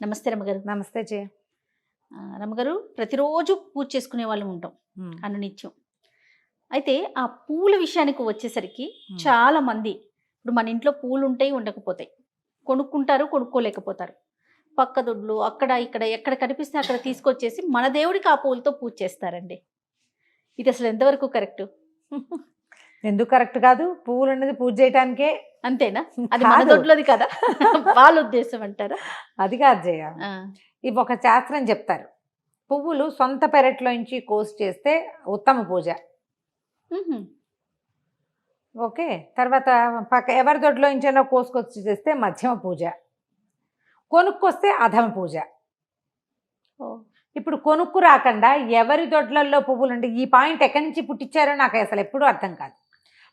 నమస్తే రమ్మగారు. నమస్తే జయ. రమ్మగారు, ప్రతిరోజు పూజ చేసుకునే వాళ్ళం ఉంటాం హ్మ్. అనునిత్యం. అయితే ఆ పూల విషయానికి వచ్చేసరికి హ్మ్. చాలా మంది ఇప్పుడు మన ఇంట్లో పూలు ఉంటాయి, ఉండకపోతాయి. కొనుక్కుంటారు, కొనుక్కోలేకపోతారు. పక్క దొడ్లు అక్కడ ఇక్కడ ఎక్కడ కనిపిస్తే అక్కడ తీసుకొచ్చేసి మన దేవుడికి ఆ పూలతో పూజ చేస్తారండి. ఇది అసలు ఎంతవరకు కరెక్ట్? ఎందుకు కరెక్ట్ కాదు? పువ్వులు ఉన్నది పూజ చేయటానికే. అంతేనా? అది మన కాదు. దొడ్లోది కదా? వాళ్ళ ఉద్దేశం అంటారా? అది కాదు జయ. ఆ, ఇవి ఒక శాస్త్రం చెప్తారు. పువ్వులు సొంత పెరట్లో నుంచి కోసి చేస్తే ఉత్తమ పూజ. మ్హూ. ఓకే. తర్వాత ఎవరి దొడ్లో నుంచైనా కోసుకొచ్చి చేస్తే మధ్యమ పూజ. కొనుక్కొస్తే అధమ పూజ. ఓ, ఇప్పుడు కొనుక్కు రాకుండా ఎవరి దొడ్లల్లో పువ్వులు ఉంటే ఈ పాయింట్ ఎక్కడి నుంచి పుట్టించారో నాకు అసలు ఎప్పుడూ అర్థం కాదు.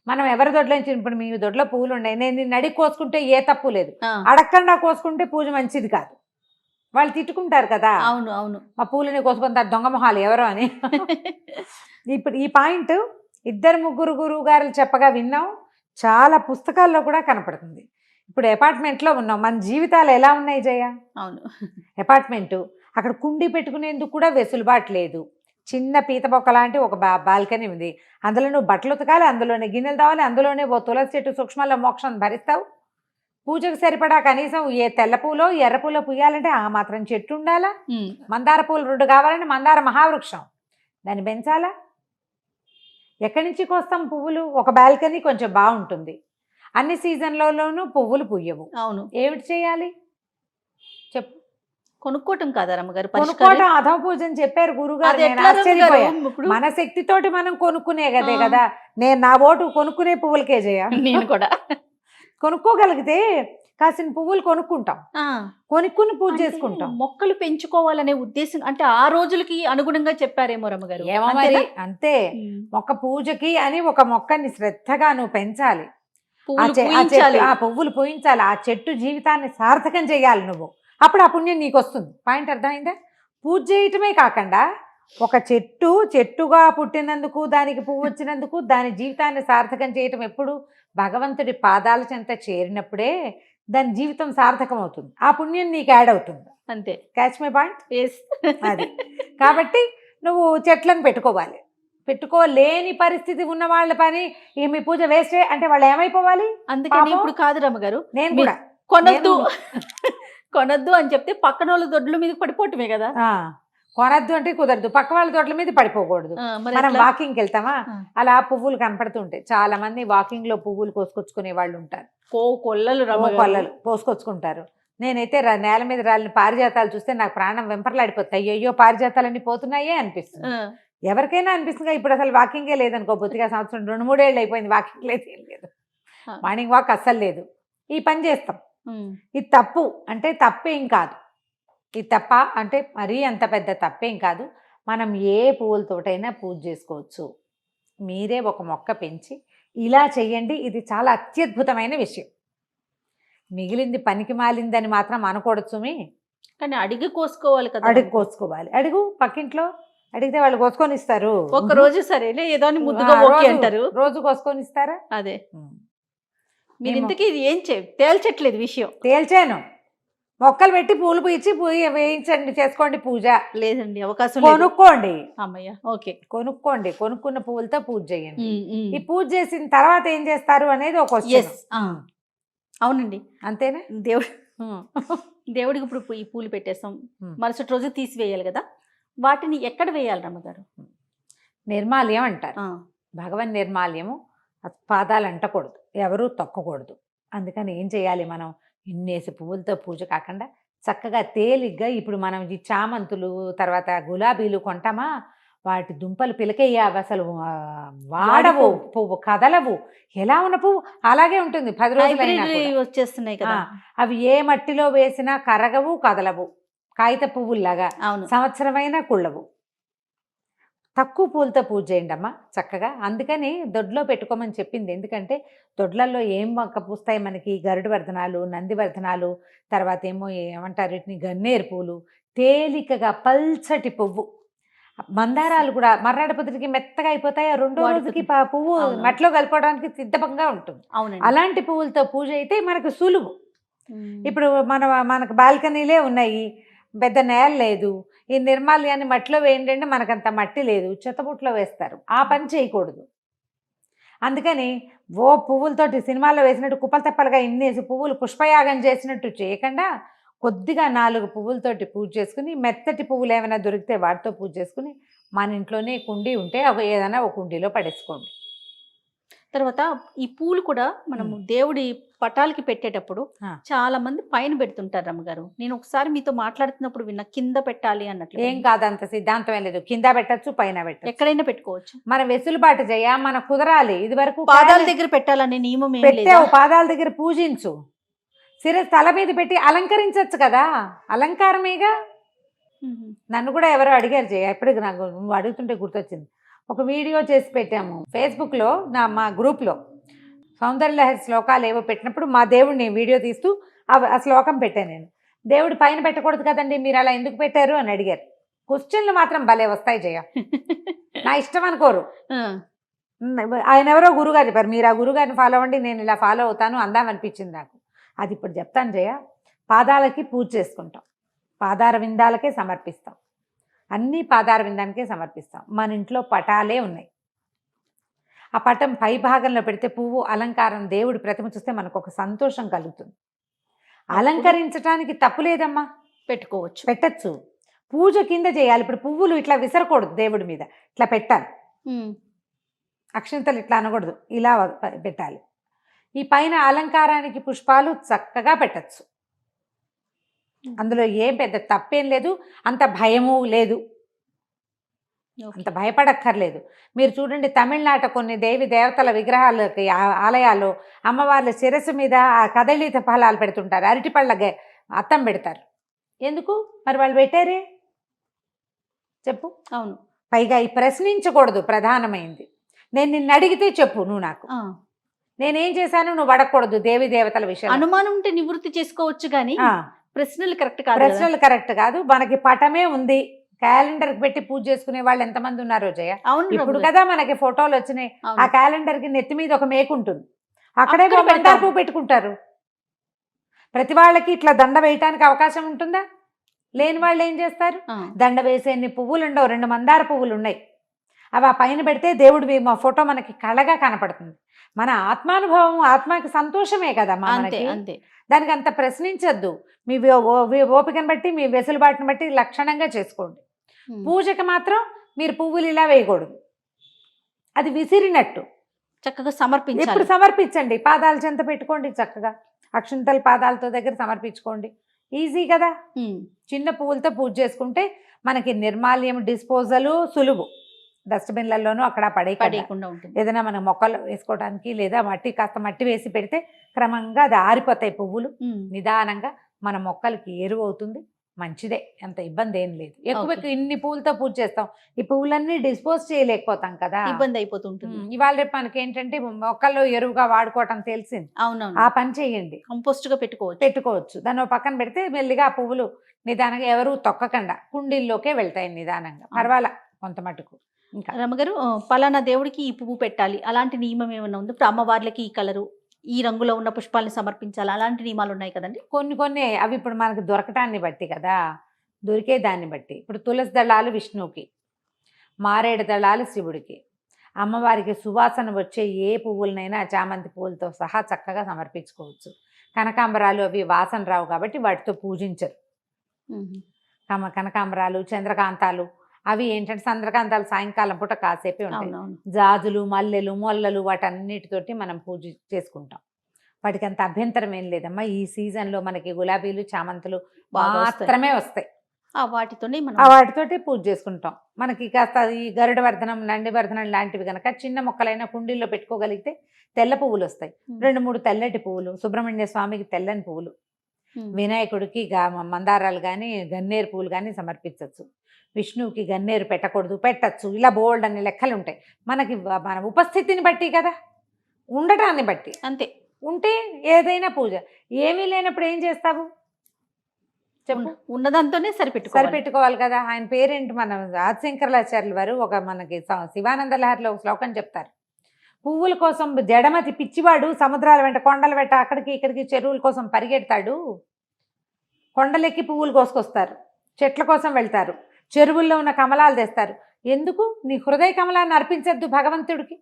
మనం ఎవరి దొడ్ల నుంచి, ఇప్పుడు మీ దొడ్లో పువ్వులు ఉన్నాయి, నేను నిన్ను అడిగి కోసుకుంటే ఏ తప్పు లేదు. ఆ, అడగకుండా కోసుకుంటే పూజ మంచిది కాదు. వాళ్ళు తిట్టుకుంటారు కదా, అవును అవును. మా పూలని కోసుకుంటారు దొంగ మొహాలు ఎవరో అని. ఇప్పుడు ఈ పాయింట్ 2-3 గురువు గారు చెప్పగా విన్నాం. చాలా పుస్తకాల్లో కూడా కనపడుతుంది. ఇప్పుడు అపార్ట్మెంట్లో ఉన్నాం, మన జీవితాలు ఎలా ఉన్నాయి జయ? అవును. అపార్ట్మెంటు, అక్కడ కుండీ పెట్టుకునేందుకు కూడా వెసులుబాటు లేదు. చిన్న పీత బొక్క లాంటి ఒక బాల్కనీ ఉంది. అందులో నువ్వు బట్టలు ఉతకాలి, అందులోనే గిన్నెలు తావాలి, అందులోనే ఓ తులసి చెట్టు సూక్ష్మంలో మోక్షం భరిస్తావు. పూజకు సరిపడా కనీసం ఏ తెల్ల పూలో ఎర్ర పూలో పూయాలంటే ఆ మాత్రం చెట్టు ఉండాలా? ఉమ్, మందార పూలు 2 కావాలంటే మందార మహావృక్షం, దాన్ని పెంచాలా? ఎక్కడి నుంచి కోస్తాం పువ్వులు? ఒక బాల్కనీ కొంచెం బాగుంటుంది, అన్ని సీజన్లలోనూ పువ్వులు పూయవు. అవును. ఏమిటి చేయాలి చెప్పు? కొనుక్కోవటం కాదా రమ్మగారు? కొనుక్కోవటం అధమ పూజ అని చెప్పారు గురుగారు. అది నేను ఎట్లా రమ్మగారు? ఆశ్చర్యపోయా. ఇప్పుడు మన శక్తితోటి మనం కొనుక్కునే కదే ఆ. కదా. నేను నా ఓటు కొనుక్కునే పువ్వులకే చేయ. నేను కూడా కొనుక్కోగలిగితే కాసిన పువ్వులు కొనుక్కుంటాం, ఆ, కొనుక్కుని పూజ అంటే చేసుకుంటాం. మొక్కలు పెంచుకోవాలనే ఉద్దేశం అంటే ఆ రోజులకి అనుగుణంగా చెప్పారేమో రమ్మగారు. ఏమో మరి, అంతే. మొక్క పూజకి అని ఒక మొక్కని శ్రద్ధగా నువ్వు పెంచాలి. ఆ పువ్వులు పూయించాలి. ఆ చెట్టు జీవితాన్ని సార్థకం చేయాలి నువ్వు. అప్పుడు ఆ పుణ్యం నీకు వస్తుంది. పాయింట్ అర్థమైందా? పూజ చేయటమే కాకుండా ఒక చెట్టుగా పుట్టినందుకు, దానికి పువ్వు వచ్చినందుకు, దాని జీవితాన్ని సార్థకం చేయటం ఎప్పుడు? భగవంతుడి పాదాల చెంత చేరినప్పుడే దాని జీవితం సార్థకం అవుతుంది. ఆ పుణ్యం నీకు యాడ్ అవుతుంది. అంతే. Catch my point? ఎస్. అది కాబట్టి నువ్వు చెట్లను పెట్టుకోవాలి. పెట్టుకోలేని పరిస్థితి ఉన్న వాళ్ళ పని మీ పూజ వేస్టే అంటే వాళ్ళు ఏమైపోవాలి? అందుకని ఇప్పుడు కాదు రమ్మగారు, నేను కూడా కొనొద్దు కొనొద్దు అని చెప్తే పక్కన వాళ్ళ దొడ్ల మీద పడిపోవటమే కదా. కొనద్దు అంటే కుదరదు, పక్క వాళ్ళ తోటల మీద పడిపోకూడదు. మనం వాకింగ్కి వెళ్తామా, అలా పువ్వులు కనపడుతుంటాయి. చాలా మంది వాకింగ్ లో పువ్వులు కోసుకొచ్చుకునే వాళ్ళు ఉంటారు. కొల్లలు కోసుకొచ్చుకుంటారు. నేనైతే నేల మీద రాలిన పారిజాతాలు చూస్తే నాకు ప్రాణం వెంపర్లాడిపోతాయి. అయ్యో పారిజాతాలన్నీ పోతున్నాయే అనిపిస్తుంది. ఎవరికైనా అనిపిస్తుంది. ఇప్పుడు అసలు వాకింగే లేదనుకో, బొత్తిగా సంవత్సరం 2-3 ఏళ్ళు అయిపోయింది వాకింగ్ లేదు, ఏం లేదు. మార్నింగ్ వాక్ అస్సలు లేదు. ఈ పని చేస్తాం. ఇది తప్పు అంటే తప్పేం కాదు. ఇది తప్ప అంటే మరీ అంత పెద్ద తప్పేం కాదు. మనం ఏ పువ్వులతోటైనా పూజ చేసుకోవచ్చు. మీరే ఒక మొక్క పెంచి ఇలా చెయ్యండి. ఇది చాలా అత్యద్భుతమైన విషయం. మిగిలింది పనికి మాలిందని మాత్రం అనకూడదు సుమి. కానీ అడిగి కోసుకోవాలి కదా. అడిగి కోసుకోవాలి. అడుగు, పక్కింట్లో అడిగితే వాళ్ళు కోసుకొని ఇస్తారు. ఒక రోజు సరేలే ఏదో ముద్దుగా అంటారు, రోజు కోసుకొని ఇస్తారా? అదే. మీరు ఇంతకీ ఇది ఏం తేల్చట్లేదు విషయం. తేల్చాను. మొక్కలు పెట్టి పూలు పూయించి వేయించండి, చేసుకోండి పూజ. లేదండి, అవకాశం కొనుక్కోండి. అమ్మయ్య, ఓకే. కొనుక్కోండి, కొనుక్కున్న పువ్వులతో పూజ చేయండి. ఈ పూజ చేసిన తర్వాత ఏం చేస్తారు అనేది ఒక క్వశ్చన్. అవునండి, అంతేనా? దేవుడికి ఇప్పుడు ఈ పూలు పెట్టేస్తాం, మరుసటి రోజు తీసివేయాలి కదా. వాటిని ఎక్కడ వేయాలి రమ్మగారు? నిర్మాల్యం అంటారు. భగవన్ నిర్మాల్యము. పాదాలు అంటకూడదు, ఎవరూ తొక్కకూడదు. అందుకని ఏం చేయాలి మనం? ఇన్నేసి పువ్వులతో పూజ కాకుండా చక్కగా తేలిగ్గా, ఇప్పుడు మనం ఈ చామంతులు తర్వాత గులాబీలు కొంటామా, వాటి దుంపలు పిలకయ్యావి, అసలు వాడవు, పువ్వు కదలవు. ఎలా ఉన్న పువ్వు అలాగే ఉంటుంది 10 రోజులు వచ్చేస్తున్నాయి కదా. అవి ఏ మట్టిలో వేసినా కరగవు, కదలవు. కాగిత పువ్వుల్లాగా సంవత్సరమైనా కుళ్ళవు. తక్కువ పూలతో పూజ చేయండి అమ్మా చక్కగా. అందుకని దొడ్లో పెట్టుకోమని చెప్పింది. ఎందుకంటే దొడ్లలో ఏం మొక్క పూస్తాయి మనకి? గరుడు వర్ధనాలు, నందివర్ధనాలు, తర్వాత ఏమంటారు వీటిని, గన్నేరు పూలు. తేలికగా పల్చటి పువ్వు. మందారాలు కూడా మర్రాడపత్రికి మెత్తగా అయిపోతాయి, 2వ రోజుకి పువ్వు మట్లో కలుపుకోవడానికి సిద్ధంగా ఉంటుంది. అలాంటి పువ్వులతో పూజ అయితే మనకు సులువు. ఇప్పుడు మనకు బాల్కనీలే ఉన్నాయి, పెద్ద నేల లేదు, ఈ నిర్మాల్యాన్ని మట్టిలో వేయండి అంటే మనకంత మట్టి లేదు, చెత్తబుట్లో వేస్తారు. ఆ పని చేయకూడదు. అందుకని పువ్వులతోటి సినిమాల్లో వేసినట్టు కుప్పలు తెప్పలుగా ఇన్నేసి పువ్వులు పుష్పయాగం చేసినట్టు చేయకుండా కొద్దిగా 4 పువ్వులతోటి పూజ చేసుకుని, మెత్తటి పువ్వులు ఏమైనా దొరికితే వాటితో పూజ చేసుకుని, మన ఇంట్లోనే కుండీ ఉంటే ఏదైనా ఒక కుండీలో పడేసుకోండి. తర్వాత ఈ పూలు కూడా మనము దేవుడి పటాలకి పెట్టేటప్పుడు చాలా మంది పైన పెడుతుంటారు రమ్మగారు. నేను ఒకసారి మీతో మాట్లాడుతున్నప్పుడు విన్నా కింద పెట్టాలి అన్నట్లు. ఏం కాదు, అంత సిద్ధాంతం లేదు. కింద పెట్టచ్చు, పైన పెట్టచ్చు, ఎక్కడైనా పెట్టుకోవచ్చు. మన వెసులుబాటు చేయ, మన కుదరాలి. ఇది వరకు పాదాల దగ్గర పెట్టాలనే నియమం ఏం లేదు. పెట్టావు, పాదాల దగ్గర పూజించు, శిరస్సు తల మీద పెట్టి అలంకరించచ్చు కదా, అలంకారమేగా. నన్ను కూడా ఎవరో అడిగారు జయ, ఎప్పటికి నాకు నువ్వు అడుగుతుంటే గుర్తొచ్చింది. ఒక వీడియో చేసి పెట్టాము ఫేస్బుక్లో, మా గ్రూప్లో. సౌందర్యలహరి శ్లోకాలు ఏవో పెట్టినప్పుడు మా దేవుడిని వీడియో తీస్తూ ఆ శ్లోకం పెట్టాను నేను. దేవుడి పైన పెట్టకూడదు కదండి, మీరు అలా ఎందుకు పెట్టారు అని అడిగారు. క్వశ్చన్లు మాత్రం భలే వస్తాయి జయ, నా ఇష్టం అనుకోరు. ఆయన ఎవరో గురుగారు చెప్పారు, మీరు ఆ గురుగారిని ఫాలో అవ్వండి, నేను ఇలా ఫాలో అవుతాను అందామనిపించింది నాకు. అది ఇప్పుడు చెప్తాను జయ. పాదాలకి పూజ చేసుకుంటాం, పాదార విందాలకే సమర్పిస్తాం, అన్నీ పాదార విందానికే సమర్పిస్తాం. మన ఇంట్లో పటాలే ఉన్నాయి, ఆ పటం పై భాగంలో పెడితే పువ్వు అలంకారం, దేవుడి ప్రతిమ చూస్తే మనకు ఒక సంతోషం కలుగుతుంది. అలంకరించడానికి తప్పు లేదమ్మా, పెట్టుకోవచ్చు, పెట్టచ్చు. పూజ కింద చేయాలి. ఇప్పుడు పువ్వులు ఇట్లా విసరకూడదు, దేవుడి మీద ఇట్లా పెట్టాలి, అక్షంతలు ఇట్లా అనకూడదు, ఇలా పెట్టాలి. ఈ పైన అలంకారానికి పుష్పాలు చక్కగా పెట్టచ్చు, అందులో ఏం పెద్ద తప్పేం లేదు, అంత భయము లేదు, అంత భయపడక్కర్లేదు. మీరు చూడండి, తమిళనాట కొన్ని దేవతల విగ్రహాలకి ఆలయాల్లో అమ్మవార్ల శిరస్సు మీద ఆ కదళిత ఫలాలు పెడుతుంటారు, అరటిపళ్ళ అద్దం పెడతారు. ఎందుకు మరి వాళ్ళు పెట్టారే చెప్పు? అవును. పైగా ఈ ప్రశ్నించకూడదు, ప్రధానమైంది. నేను నిన్ను అడిగితే చెప్పు, నువ్వు నాకు నేనేం చేశాను నువ్వు అడగకూడదు. దేవి దేవతల విషయం అనుమానం ఉంటే నివృత్తి చేసుకోవచ్చు, కానీ ప్రశ్నలు కరెక్ట్ కాదు. ప్రశ్నలు కరెక్ట్ కాదు. మనకి పటమే ఉంది, క్యాలెండర్ పెట్టి పూజ చేసుకునే వాళ్ళు ఎంతమంది ఉన్నారో జయ. ఇప్పుడు కదా మనకి ఫోటోలు వచ్చినాయి, ఆ క్యాలెండర్ కి నెత్తి మీద ఒక మేకు ఉంటుంది, అక్కడే మందార పువ్వు పెట్టుకుంటారు. ప్రతి వాళ్ళకి ఇట్లా దండ వేయటానికి అవకాశం ఉంటుందా? లేని వాళ్ళు ఏం చేస్తారు, దండ వేసేన్ని పువ్వులు ఉండవు, 2 మందార పువ్వులు ఉన్నాయి, అవి ఆ పైన పెడితే దేవుడి మా ఫోటో మనకి కళగా కనపడుతుంది. మన ఆత్మానుభవం, ఆత్మకి సంతోషమే కదమ్మా మనకి. దానికి అంత ప్రశ్నించద్దు. మీ ఓపికను బట్టి, మీ వెసులుబాటును బట్టి లక్షణంగా చేసుకోండి. పూజకి మాత్రం మీరు పువ్వులు ఇలా వేయకూడదు, అది విసిరినట్టు. చక్కగా సమర్పించాలి. ఇప్పుడు సమర్పించండి, పాదాల చెంత పెట్టుకోండి, చక్కగా అక్షంతల పాదాలతో దగ్గర సమర్పించుకోండి, ఈజీ కదా. చిన్న పువ్వులతో పూజ చేసుకుంటే మనకి నిర్మాల్యం, డిస్పోజల్ సులువు. డస్ట్బిన్లలోనూ అక్కడ పడేయకుండా ఉంటుంది. ఏదైనా మనం మొక్కలు వేసుకోవడానికి లేదా కాస్త మట్టి వేసి పెడితే క్రమంగా అది ఆరిపోతాయి పువ్వులు. నిదానంగా మన మొక్కలకి ఎరువు అవుతుంది, మంచిదే, అంత ఇబ్బంది ఏం లేదు. ఎక్కువ ఇన్ని పువ్వులతో పూజ చేస్తాం, ఈ పువ్వులన్నీ డిస్పోజ్ చేయలేకపోతాం కదా, ఇబ్బంది అయిపోతుంటుంది. ఇవాళ రేపు మనకి ఏంటంటే మొక్కల్లో ఎరువుగా వాడుకోవటం తెలిసింది. అవునవును, ఆ పని చేయండి, కంపోస్ట్ గా పెట్టుకోవచ్చు. దాన్ని పక్కన పెడితే మెల్లిగా ఆ పువ్వులు నిదానంగా ఎవరు తొక్కకుండా కుండీల్లోకే వెళ్తాయి నిదానంగా, పర్వాలా కొంత మటుకు. ఇంకా రమ్మగారు, పలానా దేవుడికి ఈ పువ్వు పెట్టాలి అలాంటి నియమం ఏమన్నా ఉంది? ఇప్పుడు అమ్మవార్లకి ఈ కలరు, ఈ రంగులో ఉన్న పుష్పాలను సమర్పించాలి, అలాంటి నియమాలు ఉన్నాయి కదండి? కొన్ని అవి ఇప్పుడు మనకు దొరకటాన్ని బట్టి కదా, దొరికే దాన్ని బట్టి. ఇప్పుడు తులసి దళాలు విష్ణువుకి, మారేడు దళాలు శివుడికి, అమ్మవారికి సువాసన వచ్చే ఏ పువ్వులనైనా చామంతి పువ్వులతో సహా చక్కగా సమర్పించుకోవచ్చు. కనకాంబరాలు అవి వాసన రావు కాబట్టి వాటితో పూజించరు. కనకాంబరాలు, చంద్రకాంతాలు అవి ఏంటంటే చంద్రకాంతాలు సాయంకాలం పూట కాసేపే ఉంటాయి. జాజులు, మల్లెలు, మొల్లలు వాటన్నిటితోటి మనం పూజ చేసుకుంటాం. వాటికి అంత అభ్యంతరం ఏం లేదమ్మా. ఈ సీజన్లో మనకి గులాబీలు, చామంతులు మాత్రమే వస్తాయి, వాటితోటి పూజ చేసుకుంటాం. మనకి కాస్త ఈ గరుడ వర్ధనం, నంది వర్ధనం లాంటివి కనుక చిన్న మొక్కలైనా కుండీల్లో పెట్టుకోగలిగితే తెల్ల పువ్వులు వస్తాయి. 2-3 తెల్లటి పువ్వులు, సుబ్రహ్మణ్య స్వామికి తెల్లని పువ్వులు, వినాయకుడికి మందారాలు కానీ గన్నేరు పువ్వులు కానీ సమర్పించవచ్చు. విష్ణువుకి గన్నేరు పెట్టకూడదు, పెట్టచ్చు. ఇలా బోల్డ్ అన్ని లెక్కలు ఉంటాయి. మనకి మన ఉపస్థితిని బట్టి కదా, ఉండటాన్ని బట్టి అంతే. ఉంటే ఏదైనా పూజ. ఏమీ లేనప్పుడు ఏం చేస్తావు చెప్పు? ఉన్నదాంతోనే సరిపెట్టుకోవాలి కదా. ఆయన పేరేంటి, మన ఆదిశంకరాచార్యుల వారు ఒక మనకి శివానంద లహరిలో ఒక శ్లోకం చెప్తారు, పువ్వుల కోసం జడమతి పిచ్చివాడు సముద్రాల వెంట కొండల వెంట అక్కడికి ఇక్కడికి చెరువుల కోసం పరిగెడతాడు. కొండలెక్కి పువ్వులు కోసుకొస్తారు, చెట్ల కోసం వెళ్తారు, చెరువుల్లో ఉన్న కమలాలు తెస్తారు. ఎందుకు? నీ హృదయ కమలాన్ని అర్పించద్దు భగవంతుడికి?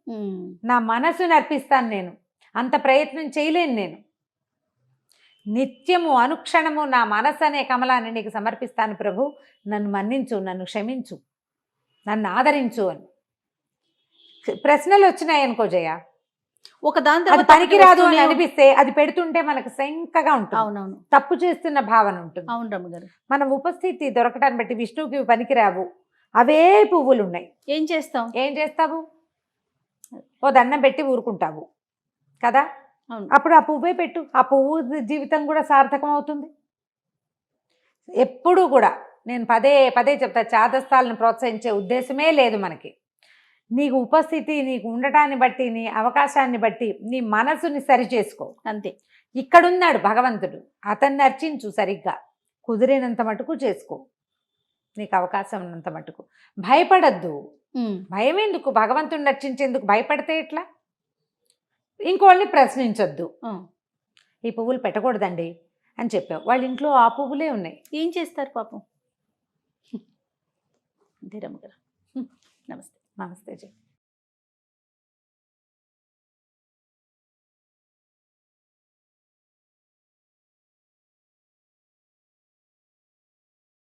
నా మనసుని అర్పిస్తాను నేను, అంత ప్రయత్నం చేయలేను నేను. నిత్యము అనుక్షణము నా మనసు అనే కమలాన్ని నీకు సమర్పిస్తాను ప్రభు, నన్ను మన్నించు, నన్ను క్షమించు, నన్ను ఆదరించు అని. ప్రశ్నలు వచ్చినాయనుకో జయ, ఒక దాని అది పనికిరాదు అని అనిపిస్తే అది పెడుతుంటే మనకు శంకగా ఉంటుంది. అవునవును, తప్పు చేస్తున్న భావన ఉంటుంది. అవును రమ్మగారు. మనం ఉపస్థితి దొరకటాన్ని బట్టి విష్ణువుకి పనికిరావు అవే పువ్వులు ఉన్నాయి. ఏం చేస్తాం? ఏం చేస్తావు? ఓ దండం పెట్టి ఊరుకుంటావు కదా. అవును. అప్పుడు ఆ పువ్వే పెట్టు, ఆ పువ్వు జీవితం కూడా సార్థకం అవుతుంది. ఎప్పుడూ కూడా నేను పదే పదే చెప్తా, చాదస్తాలను ప్రోత్సహించే ఉద్దేశమే లేదు మనకి. నీకు ఉపస్థితి, నీకు ఉండటాన్ని బట్టి, నీ అవకాశాన్ని బట్టి నీ మనసుని సరి చేసుకో, అంతే. ఇక్కడున్నాడు భగవంతుడు, అతన్ని అర్చించు సరిగ్గా, కుదిరినంత మటుకు చేసుకో, నీకు అవకాశం ఉన్నంత మటుకు. భయపడద్దు. భయం ఎందుకు? భగవంతుడిని అర్చించేందుకు భయపడితే ఎట్లా? ఇంకోళ్ళని ప్రశ్నించొద్దు. ఈ పువ్వులు పెట్టకూడదండి అని చెప్పావు, వాళ్ళ ఇంట్లో ఆ పువ్వులే ఉన్నాయి, ఏం చేస్తారు పాపం? అంతే రమ్మగారు. నమస్తే. నమస్తే జీ.